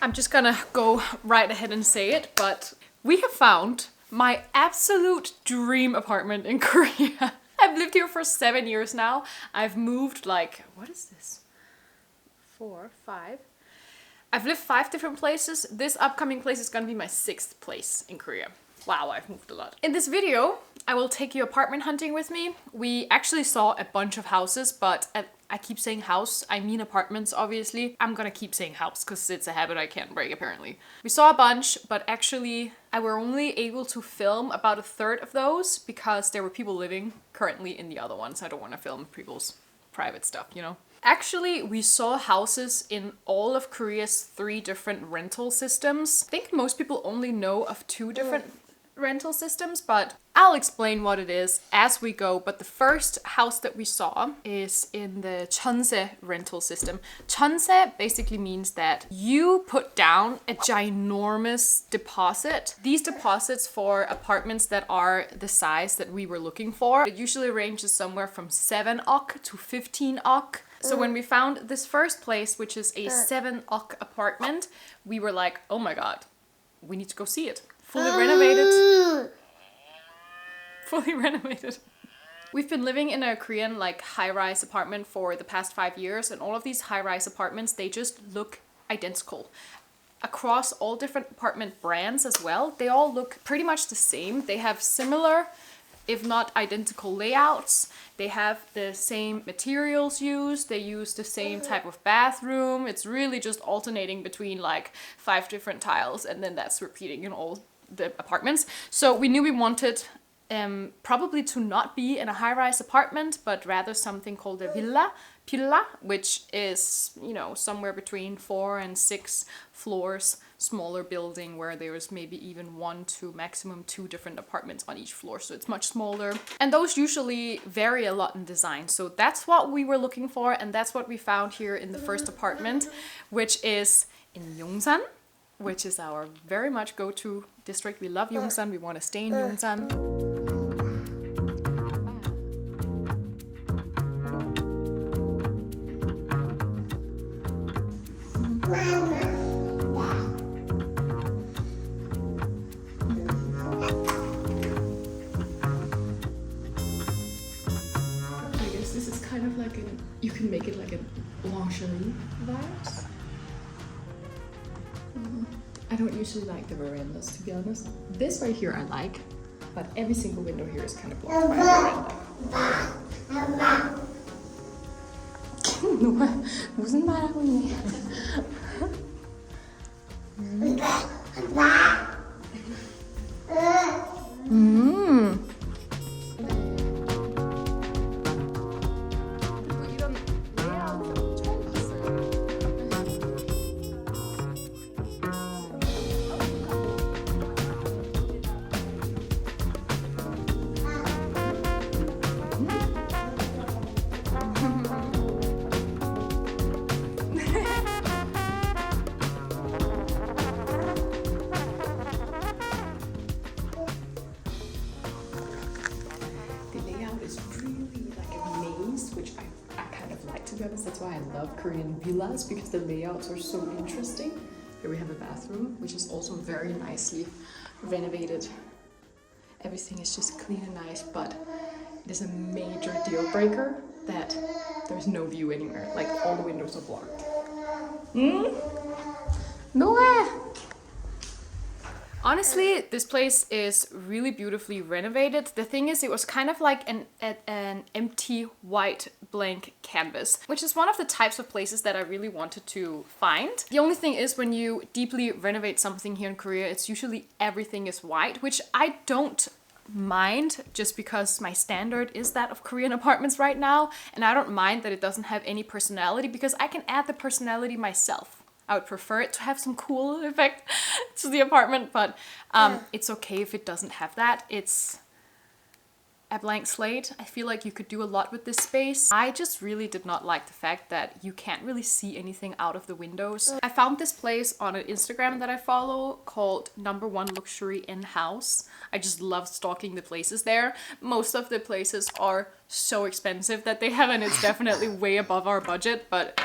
I'm just gonna go right ahead and say it, but we have found my absolute dream apartment in Korea. I've lived here for 7 years now. I've moved like, what is this? 4, 5. I've lived 5 different places. This upcoming place is gonna be my 6th place in Korea. Wow, I've moved a lot. In this video, I will take you apartment hunting with me. We actually saw a bunch of houses, but I keep saying house, I mean apartments, obviously. I'm gonna keep saying house because it's a habit I can't break, apparently. We saw a bunch, but actually I were only able to film about 1/3 of those because there were people living currently in the other ones. I don't want to film people's private stuff, you know? Actually, we saw houses in all of Korea's 3 different rental systems. I think most people only know of 2 different rental systems, but I'll explain what it is as we go. But the first house that we saw is in the Chunzi rental system. Chunzi basically means that you put down a ginormous deposit. These deposits for apartments that are the size that we were looking for, it usually ranges somewhere from 7 ok to 15 ok. So when we found this first place, which is a 7 ok apartment, we were like, oh my god, we need to go see it. Fully renovated. Fully renovated. We've been living in a Korean like high-rise apartment for the past 5 years, and all of these high-rise apartments, they just look identical. Across all different apartment brands as well, they all look pretty much the same. They have similar, if not identical layouts. They have the same materials used. They use the same type of bathroom. It's really just alternating between like 5 different tiles, and then that's repeating in all the apartments. So we knew we wanted probably to not be in a high-rise apartment, but rather something called a villa, which is, you know, somewhere between 4 and 6 floors, smaller building where there's maybe even 1 to maximum 2 different apartments on each floor. So it's much smaller. And those usually vary a lot in design. So that's what we were looking for, and that's what we found here in the first apartment, which is in Yongsan, which is our very much go-to district. We love Yongsan. We want to stay in Yongsan. You can make it like a lingerie vibes. I don't usually like the verandas, to be honest. This right here I like, but every single window here is kind of blocked by a veranda. 무슨 말 하고 있니? That's why I love Korean villas, because the layouts are so interesting. Here we have a bathroom, which is also very nicely renovated. Everything is just clean and nice, but it is a major deal breaker that there's no view anywhere. Like, all the windows are blocked. No way! Honestly, this place is really beautifully renovated. The thing is, it was kind of like an empty white blank canvas, which is one of the types of places that I really wanted to find. The only thing is, when you deeply renovate something here in Korea, it's usually everything is white, which I don't mind, just because my standard is that of Korean apartments right now, and I don't mind that it doesn't have any personality, because I can add the personality myself. I would prefer it to have some cool effect to the apartment, but it's okay if it doesn't have that. a blank slate. I feel like you could do a lot with this space. I just really did not like the fact that you can't really see anything out of the windows. I found this place on an Instagram that I follow called #1 Luxury In-House. I just love stalking the places there. Most of the places are so expensive that they have, and it's definitely way above our budget, but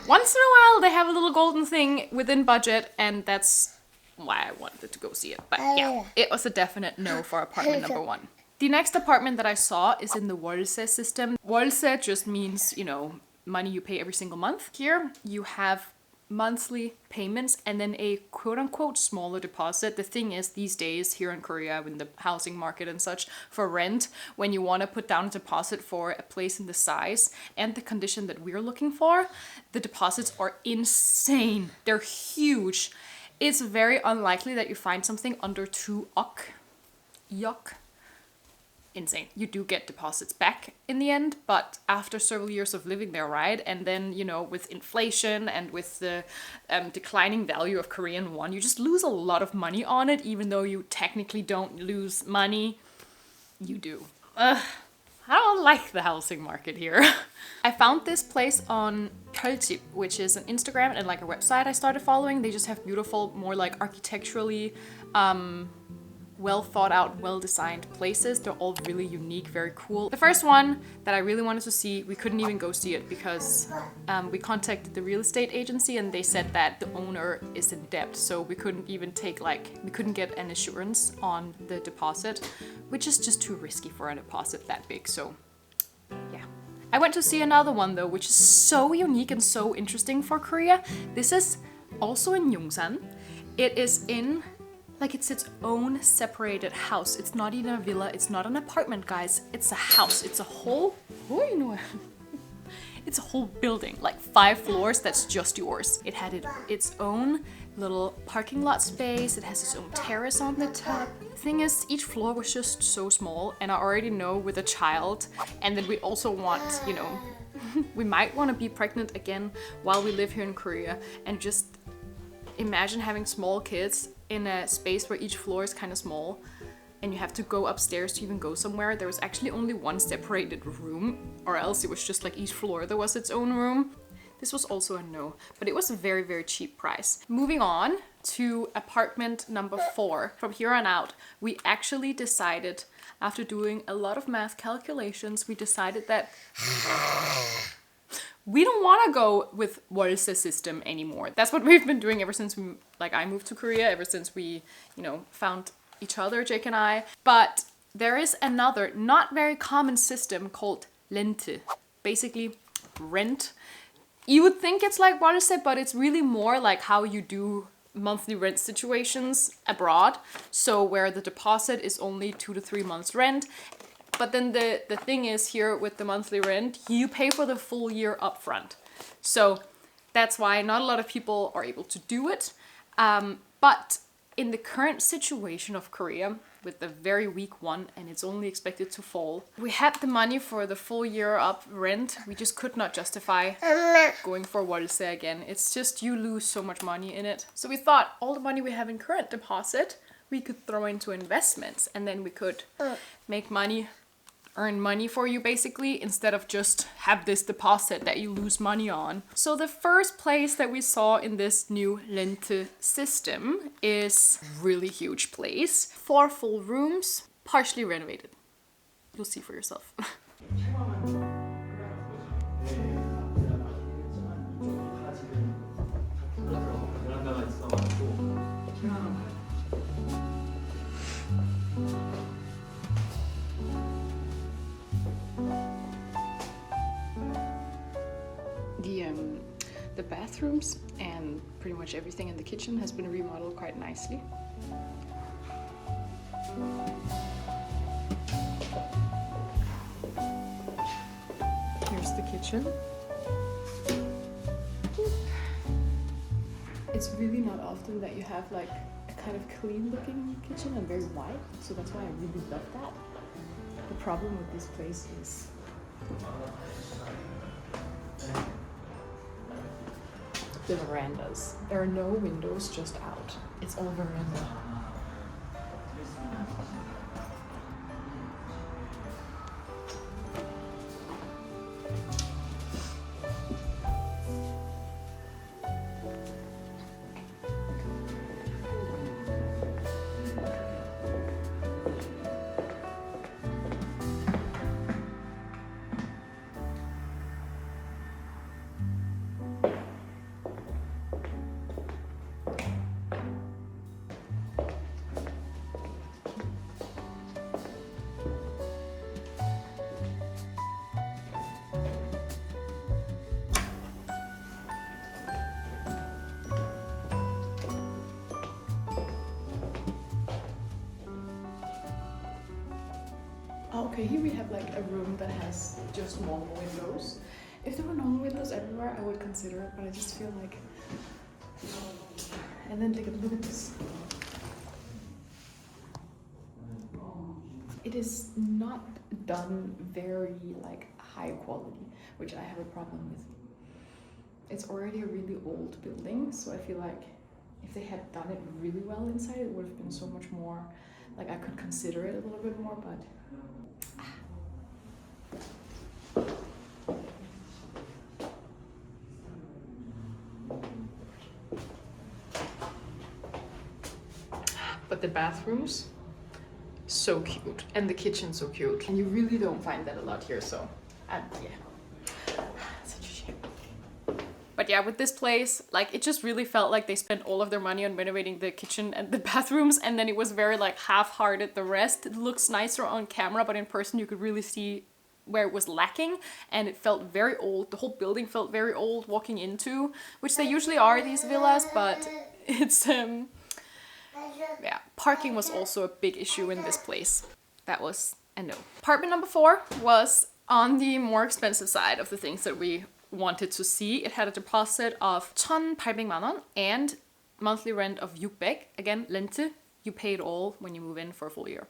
once in a while they have a little golden thing within budget, and that's why I wanted to go see it. But yeah, it was a definite no for apartment #1. The next apartment that I saw is in the Wolse system. Wolse just means, you know, money you pay every single month. Here you have monthly payments and then a quote-unquote smaller deposit. The thing is, these days here in Korea, in the housing market and such, for rent, when you want to put down a deposit for a place in the size and the condition that we're looking for, the deposits are insane. They're huge. It's very unlikely that you find something under 2 ok. Yuck. Insane. You do get deposits back in the end, but after several years of living there, right? And then, you know, with inflation and with the declining value of Korean won, you just lose a lot of money on it, even though you technically don't lose money. You do. I don't like the housing market here. I found this place on Chunzi, which is an Instagram and like a website I started following. They just have beautiful, more like architecturally well thought out, well designed places. They're all really unique, very cool. The first one that I really wanted to see, we couldn't even go see it because we contacted the real estate agency and they said that the owner is in debt, so we couldn't even take we couldn't get an assurance on the deposit, which is just too risky for a deposit that big. So yeah. I went to see another one though, which is so unique and so interesting for Korea. This is also in Yongsan. It is in it's its own separated house. It's not even a villa, it's not an apartment, guys. It's a house. It's a whole, it's a whole building, like 5 floors that's just yours. It had its own little parking lot space. It has its own terrace on the top. The thing is, each floor was just so small, and I already know with a child, and then we also want, you know, we might want to be pregnant again while we live here in Korea, and just imagine having small kids in a space where each floor is kind of small and you have to go upstairs to even go somewhere. There was actually only one separated room, or else it was just like each floor there was its own room. This was also a no, but it was a very, very cheap price. Moving on to apartment #4. From here on out, we actually decided, after doing a lot of math calculations, we decided that we don't want to go with Wolse system anymore. That's what we've been doing ever since I moved to Korea, ever since we, you know, found each other, Jake and I. But there is another not very common system called rente. Basically, rent. You would think it's like Wolse, but it's really more like how you do monthly rent situations abroad. So where the deposit is only 2 to 3 months rent. But then the thing is, here with the monthly rent, you pay for the full year upfront. So that's why not a lot of people are able to do it. But in the current situation of Korea, with the very weak won, and it's only expected to fall, we had the money for the full year up rent. We just could not justify going for Wolse again. It's just, you lose so much money in it. So we thought all the money we have in current deposit, we could throw into investments, and then we could make money, earn money for you basically, instead of just have this deposit that you lose money on. So the first place that we saw in this new rente system is a really huge place. 4 full rooms, partially renovated. You'll see for yourself. The bathrooms and pretty much everything in the kitchen has been remodeled quite nicely. Here's the kitchen. It's really not often that you have like a kind of clean looking kitchen and very white, so that's why I really love that. The problem with this place is the verandas. There are no windows, just out. It's all veranda. Okay, here we have like a room that has just normal windows. If there were normal windows everywhere, I would consider it, but I just feel like... And then look at this. It is not done very like high quality, which I have a problem with. It's already a really old building, so I feel like if they had done it really well inside, it would have been so much more, like I could consider it a little bit more, but... But the bathrooms, so cute. And the kitchen, so cute. And you really don't find that a lot here, so yeah. Such a shame. But yeah, with this place, like it just really felt like they spent all of their money on renovating the kitchen and the bathrooms, and then it was very like half-hearted the rest. It looks nicer on camera, but in person you could really see where it was lacking, and it felt very old. The whole building felt very old walking into, which they usually are, these villas, but it's yeah, parking was also a big issue in this place. That was a no. Apartment number 4 was on the more expensive side of the things that we wanted to see. It had a deposit of 1,800만 won and monthly rent of 600. Again, rente, you pay it all when you move in for a full year.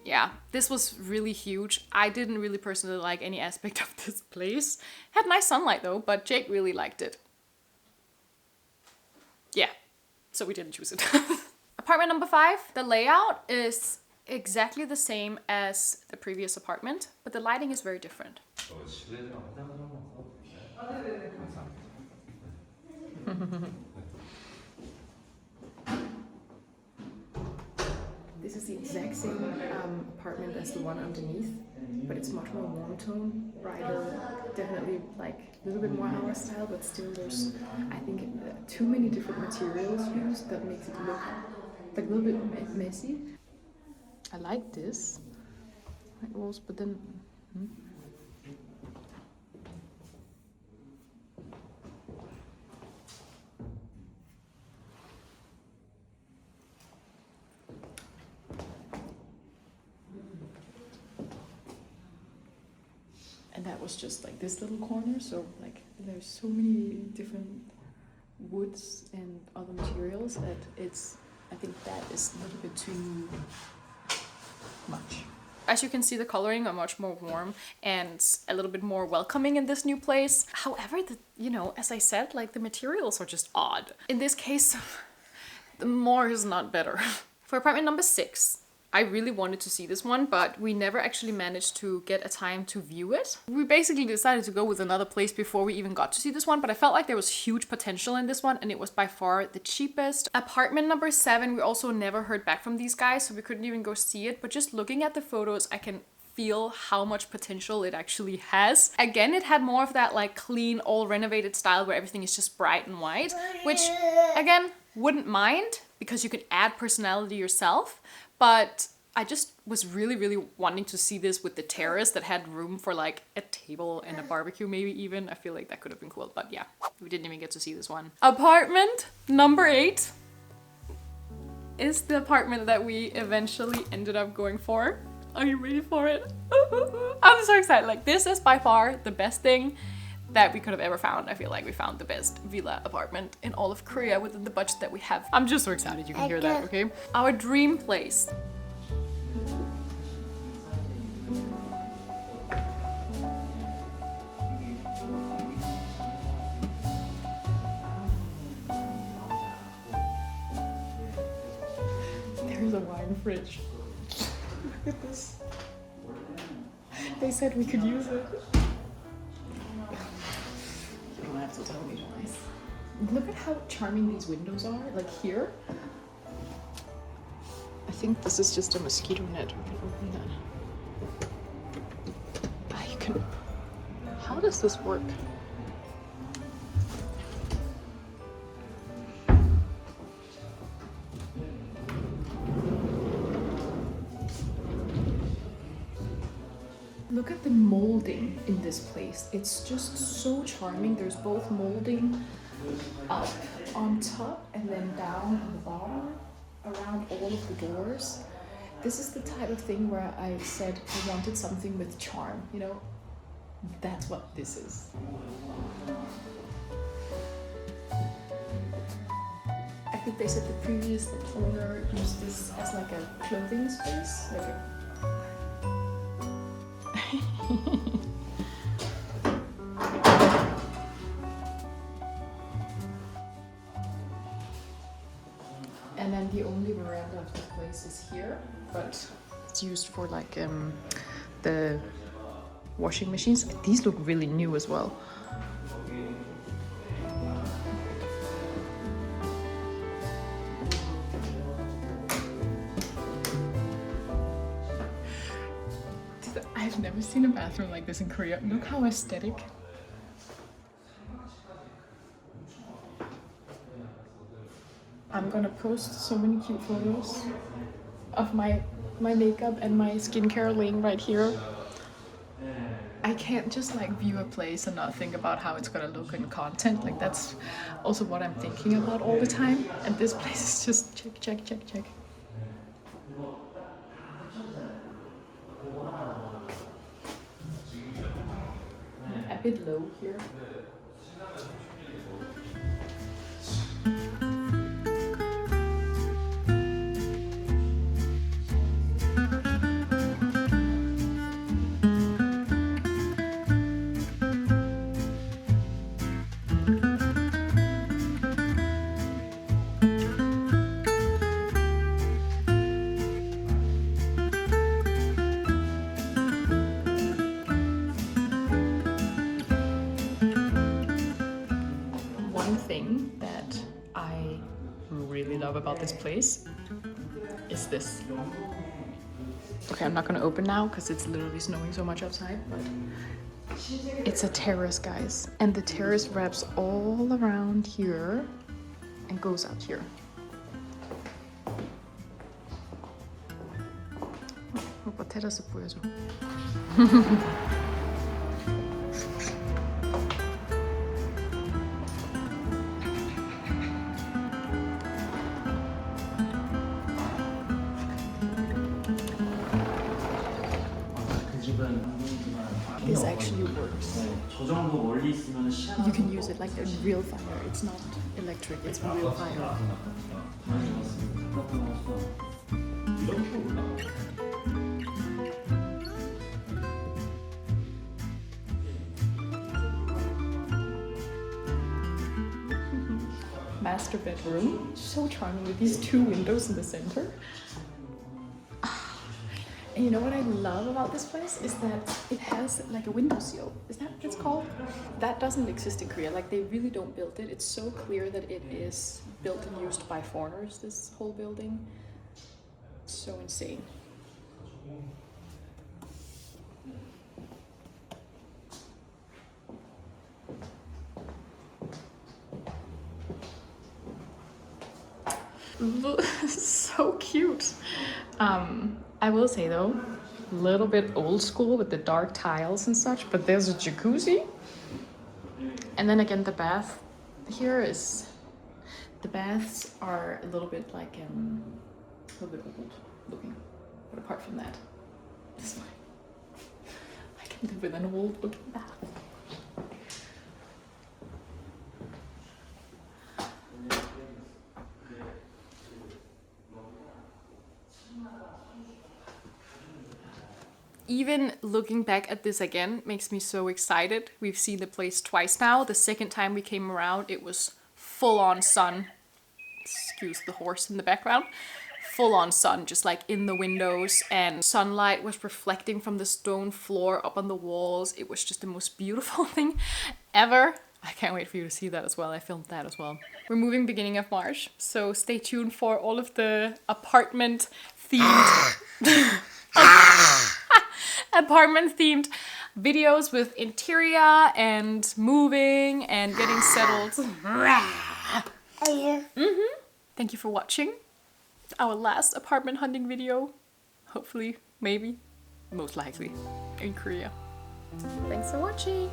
Yeah, this was really huge. I didn't really personally like any aspect of this place. Had nice sunlight though, but Jake really liked it. Yeah, so we didn't choose it. Apartment number 5, the layout is exactly the same as the previous apartment, but the lighting is very different. This is the exact same apartment as the one underneath, but it's much more warm tone, brighter, definitely like a little bit more our style, but still there's, I think, too many different materials used that makes it look like a little bit messy. I like this, like walls, but then... And that was just like this little corner, so like there's so many different woods and other materials that it's, I think that is a little bit too much. As you can see, the coloring are much more warm and a little bit more welcoming in this new place. However, you know, as I said, like the materials are just odd. In this case, the more is not better. For apartment number 6, I really wanted to see this one, but we never actually managed to get a time to view it. We basically decided to go with another place before we even got to see this one, but I felt like there was huge potential in this one, and it was by far the cheapest. Apartment number 7, we also never heard back from these guys, so we couldn't even go see it, but just looking at the photos, I can feel how much potential it actually has. Again, it had more of that like clean, all renovated style where everything is just bright and white, which again, wouldn't mind because you can add personality yourself. But I just was really wanting to see this with the terrace that had room for like a table and a barbecue maybe even. I feel like that could have been cool, but yeah, we didn't even get to see this one. Apartment number 8 is the apartment that we eventually ended up going for. Are you ready for it? I'm so excited. Like, this is by far the best thing that we could have ever found. I feel like we found the best villa apartment in all of Korea within the budget that we have. I'm just so excited you can hear that, okay? Our dream place. There's a wine fridge. Look at this. They said we could use it. You don't have to tell me twice. Look at how charming these windows are. Like here. I think this is just a mosquito net. We can open that. Ah, you can. How does this work? Look at the molding in this place. It's just so charming. There's both molding up on top and then down on the bottom around all of the doors. This is the type of thing where I said I wanted something with charm, you know? That's what this is. I think they said the previous owner used this as like a clothing space, like a and then the only veranda of this place is here, but it's used for like the washing machines. These look really new as well. I've never seen a bathroom like this in Korea. Look how aesthetic. I'm gonna post so many cute photos of my makeup and my skincare laying right here. I can't just like view a place and not think about how it's gonna look in content. Like, that's also what I'm thinking about all the time. And this place is just check, check, check, check. A bit low here. About this place is this. Okay, I'm not gonna open now because it's literally snowing so much outside, but it's a terrace, guys, and the terrace wraps all around here and goes out here. 오빠 테라스 보여줘. This actually works. You can use it like a real fire. It's not electric, it's real fire. Master bedroom. So charming with these two windows in the center. And you know what I love about this place is that it has like a window seal. Is that what it's called? That doesn't exist in Korea. Like, they really don't build it. It's so clear that it is built and used by foreigners, this whole building. It's so insane. So cute. I will say though, a little bit old school with the dark tiles and such, but there's a jacuzzi. And then again, the bath here is, the baths are a little bit like, a little bit old looking. But apart from that, it's fine. I can live with an old looking bath. Even looking back at this again makes me so excited. We've seen the place twice now. The second time we came around, it was full on sun. Excuse the horse in the background. Full on sun, just like in the windows, and sunlight was reflecting from the stone floor up on the walls. It was just the most beautiful thing ever. I can't wait for you to see that as well. I filmed that as well. We're moving beginning of March, so stay tuned for all of the apartment themed videos with interior and moving and getting settled. Thank you for watching our last apartment hunting video. Hopefully, maybe, most likely in Korea. Thanks for watching.